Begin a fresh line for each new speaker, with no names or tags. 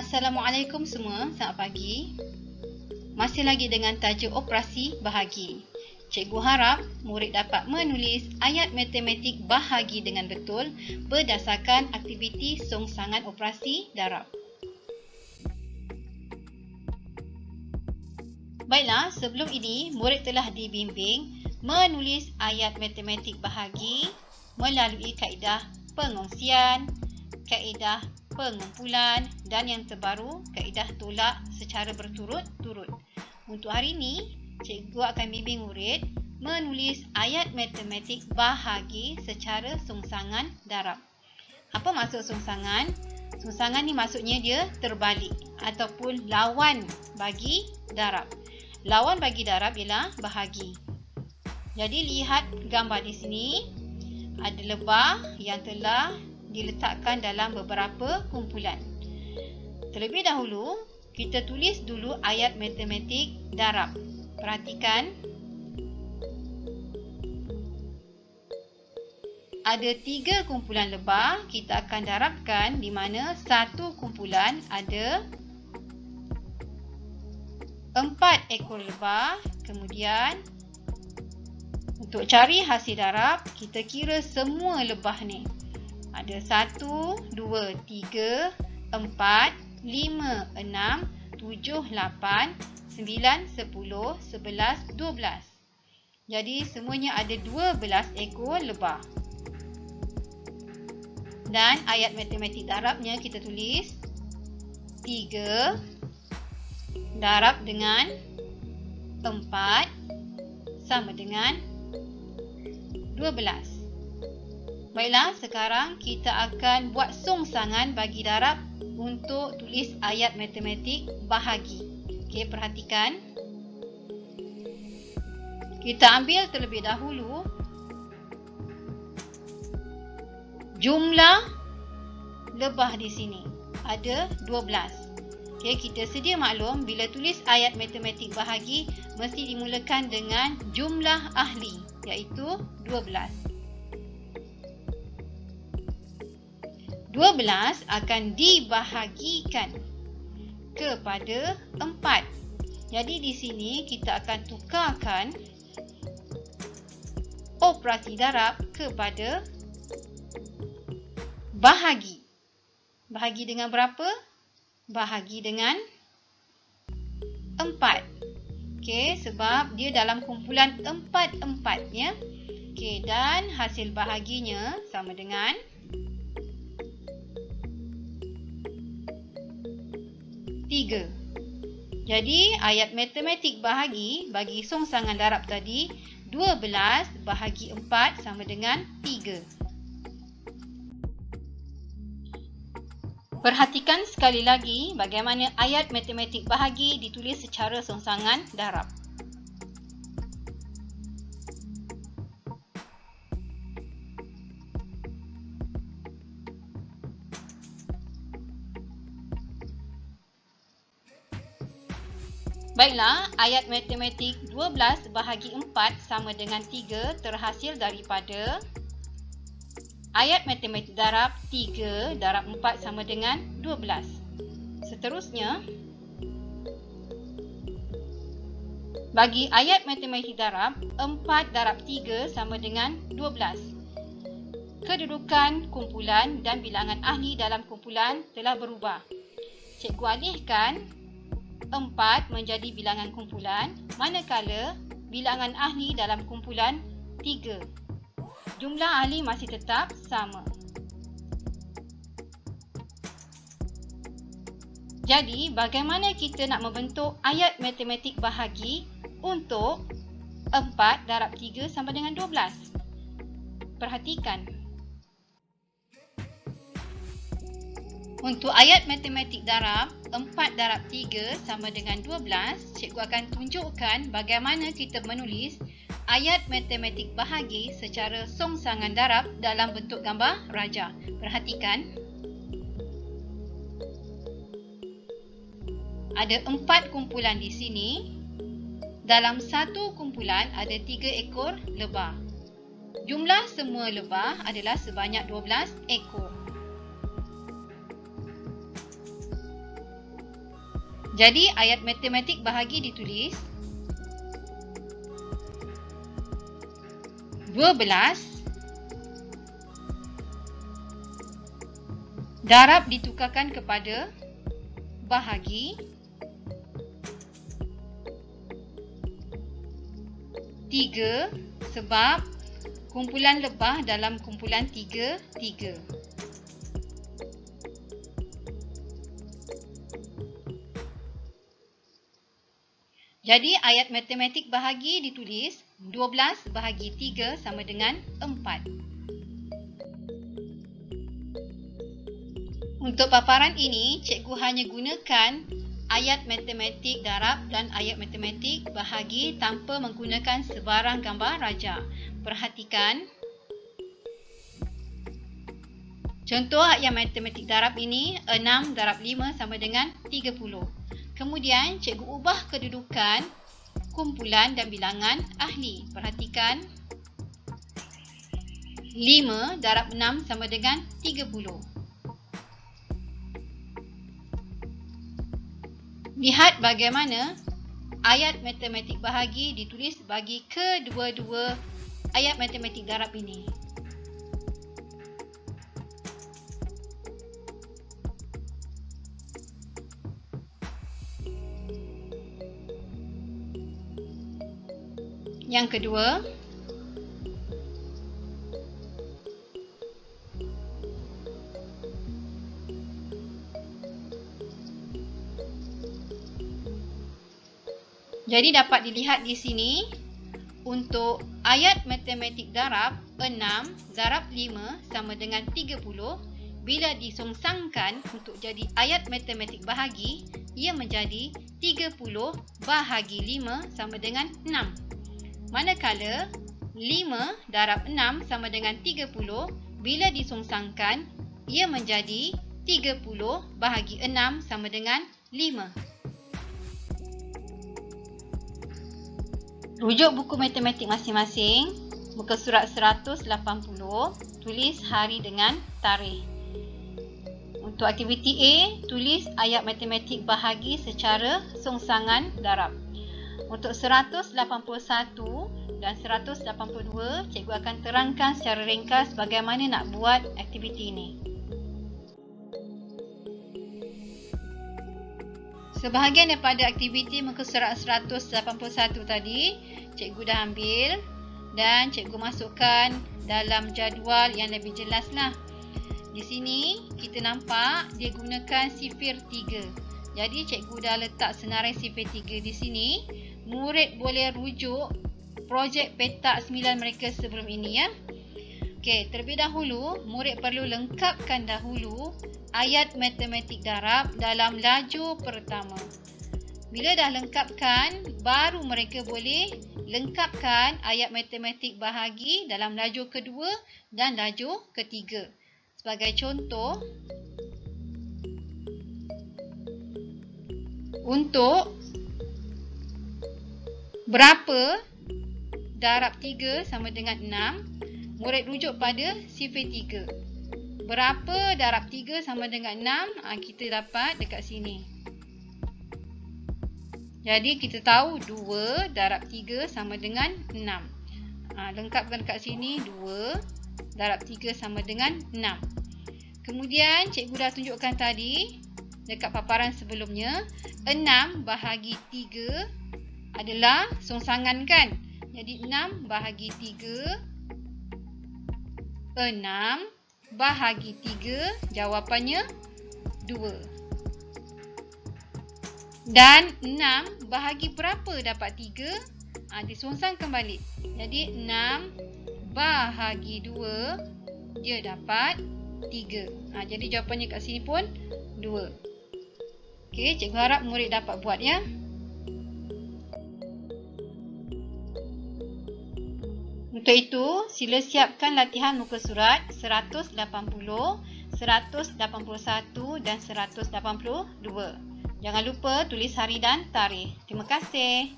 Assalamualaikum semua, selamat pagi. Masih lagi dengan tajuk operasi bahagi. Cikgu harap murid dapat menulis ayat matematik bahagi dengan betul berdasarkan aktiviti songsangan operasi darab. Baiklah, sebelum ini murid telah dibimbing menulis ayat matematik bahagi melalui kaedah pengongsian, kaedah pengumpulan dan yang terbaru kaedah tolak secara berturut-turut. Untuk hari ini, cikgu akan bimbing murid menulis ayat matematik bahagi secara songsangan darab. Apa maksud songsangan? Songsangan ni maksudnya dia terbalik ataupun lawan bagi darab. Lawan bagi darab ialah bahagi. Jadi lihat gambar di sini, ada lebah yang telah diletakkan dalam beberapa kumpulan. Terlebih dahulu, kita tulis dulu ayat matematik darab. Perhatikan. Ada 3 kumpulan lebah, kita akan darabkan di mana satu kumpulan ada 4 ekor lebah. Kemudian untuk cari hasil darab, kita kira semua lebah ni. Ada 1, 2, 3, 4, 5, 6, 7, 8, 9, 10, 11, 12. Jadi semuanya ada 12 ekor lebah. Dan ayat matematik darabnya kita tulis 3 darab dengan 4 sama dengan 12. Baiklah, sekarang kita akan buat songsangan bagi darab untuk tulis ayat matematik bahagi. Okey, perhatikan. Kita ambil terlebih dahulu jumlah lebah di sini. Ada 12. Okey, kita sedia maklum bila tulis ayat matematik bahagi mesti dimulakan dengan jumlah ahli, iaitu 12. 12 akan dibahagikan kepada 4. Jadi di sini kita akan tukarkan operasi darab kepada bahagi. Bahagi dengan berapa? Bahagi dengan 4. Okey, sebab dia dalam kumpulan 4 ya. Okey, dan hasil bahaginya sama dengan 3. Jadi ayat matematik bahagi bagi songsangan darab tadi 12 bahagi 4 sama dengan 3. Perhatikan sekali lagi bagaimana ayat matematik bahagi ditulis secara songsangan darab. Baiklah, ayat matematik 12 bahagi 4 sama dengan 3 terhasil daripada ayat matematik darab 3 darab 4 sama dengan 12. Seterusnya, bagi ayat matematik darab 4 darab 3 sama dengan 12. Kedudukan kumpulan dan bilangan ahli dalam kumpulan telah berubah. Cikgu alihkan 4 menjadi bilangan kumpulan, manakala bilangan ahli dalam kumpulan 3. Jumlah ahli masih tetap sama. Jadi, bagaimana kita nak membentuk ayat matematik bahagi untuk 4 darab 3 sama dengan 12? Perhatikan. Untuk ayat matematik darab 4 darab 3 sama dengan 12, cikgu akan tunjukkan bagaimana kita menulis ayat matematik bahagi secara songsangan darab dalam bentuk gambar rajah. Perhatikan. Ada 4 kumpulan di sini. Dalam satu kumpulan ada 3 ekor lebah. Jumlah semua lebah adalah sebanyak 12 ekor. Jadi ayat matematik bahagi ditulis 12 darab ditukarkan kepada bahagi 3 sebab kumpulan lebah dalam kumpulan 3, 3. Jadi ayat matematik bahagi ditulis 12 bahagi 3 sama dengan 4. Untuk paparan ini, cikgu hanya gunakan ayat matematik darab dan ayat matematik bahagi tanpa menggunakan sebarang gambar raja. Perhatikan. Contoh ayat matematik darab ini 6 darab 5 sama dengan 30. Kemudian cikgu ubah kedudukan kumpulan dan bilangan ahli. Perhatikan. 5 darab 6 sama dengan 30. Lihat bagaimana ayat matematik bahagi ditulis bagi kedua-dua ayat matematik darab ini. Yang kedua, jadi dapat dilihat di sini untuk ayat matematik darab 6 darab 5 sama dengan 30 bila disongsangkan untuk jadi ayat matematik bahagi, ia menjadi 30 bahagi 5 sama dengan 6. Manakala 5 darab 6 sama dengan 30 bila disongsangkan, ia menjadi 30 bahagi 6 sama dengan 5. Rujuk buku matematik masing-masing, muka surat 180, tulis hari dengan tarikh. Untuk aktiviti A, tulis ayat matematik bahagi secara songsangan darab. Untuk 181 dan 182, cikgu akan terangkan secara ringkas bagaimana nak buat aktiviti ini. Sebahagian daripada aktiviti muka surat 181 tadi, cikgu dah ambil dan cikgu masukkan dalam jadual yang lebih jelaslah. Di sini kita nampak dia gunakan sifir 3. Jadi cikgu dah letak senarai sifir 3 di sini. Murid boleh rujuk projek petak 9 mereka sebelum ini ya. Okey, terlebih dahulu murid perlu lengkapkan dahulu ayat matematik darab dalam laju pertama. Bila dah lengkapkan, baru mereka boleh lengkapkan ayat matematik bahagi dalam laju kedua dan laju ketiga. Sebagai contoh, untuk berapa darab 3 sama dengan 6, murid rujuk pada sifir 3. Berapa darab 3 sama dengan 6, kita dapat dekat sini. Jadi kita tahu 2 darab 3 sama dengan 6. Lengkapkan dekat sini, 2 darab 3 sama dengan 6. Kemudian cikgu dah tunjukkan tadi dekat paparan sebelumnya, 6 bahagi 3 adalah songsangan kan. Jadi 6 bahagi 3, 6 bahagi 3, jawapannya 2. Dan 6 bahagi berapa dapat 3? Disongsangkan balik. Jadi 6 bahagi 2, dia dapat 3. Jadi jawapannya kat sini pun 2. Okey, cikgu harap murid dapat buat ya. Untuk itu, sila siapkan latihan muka surat 180, 181 dan 182. Jangan lupa tulis hari dan tarikh. Terima kasih.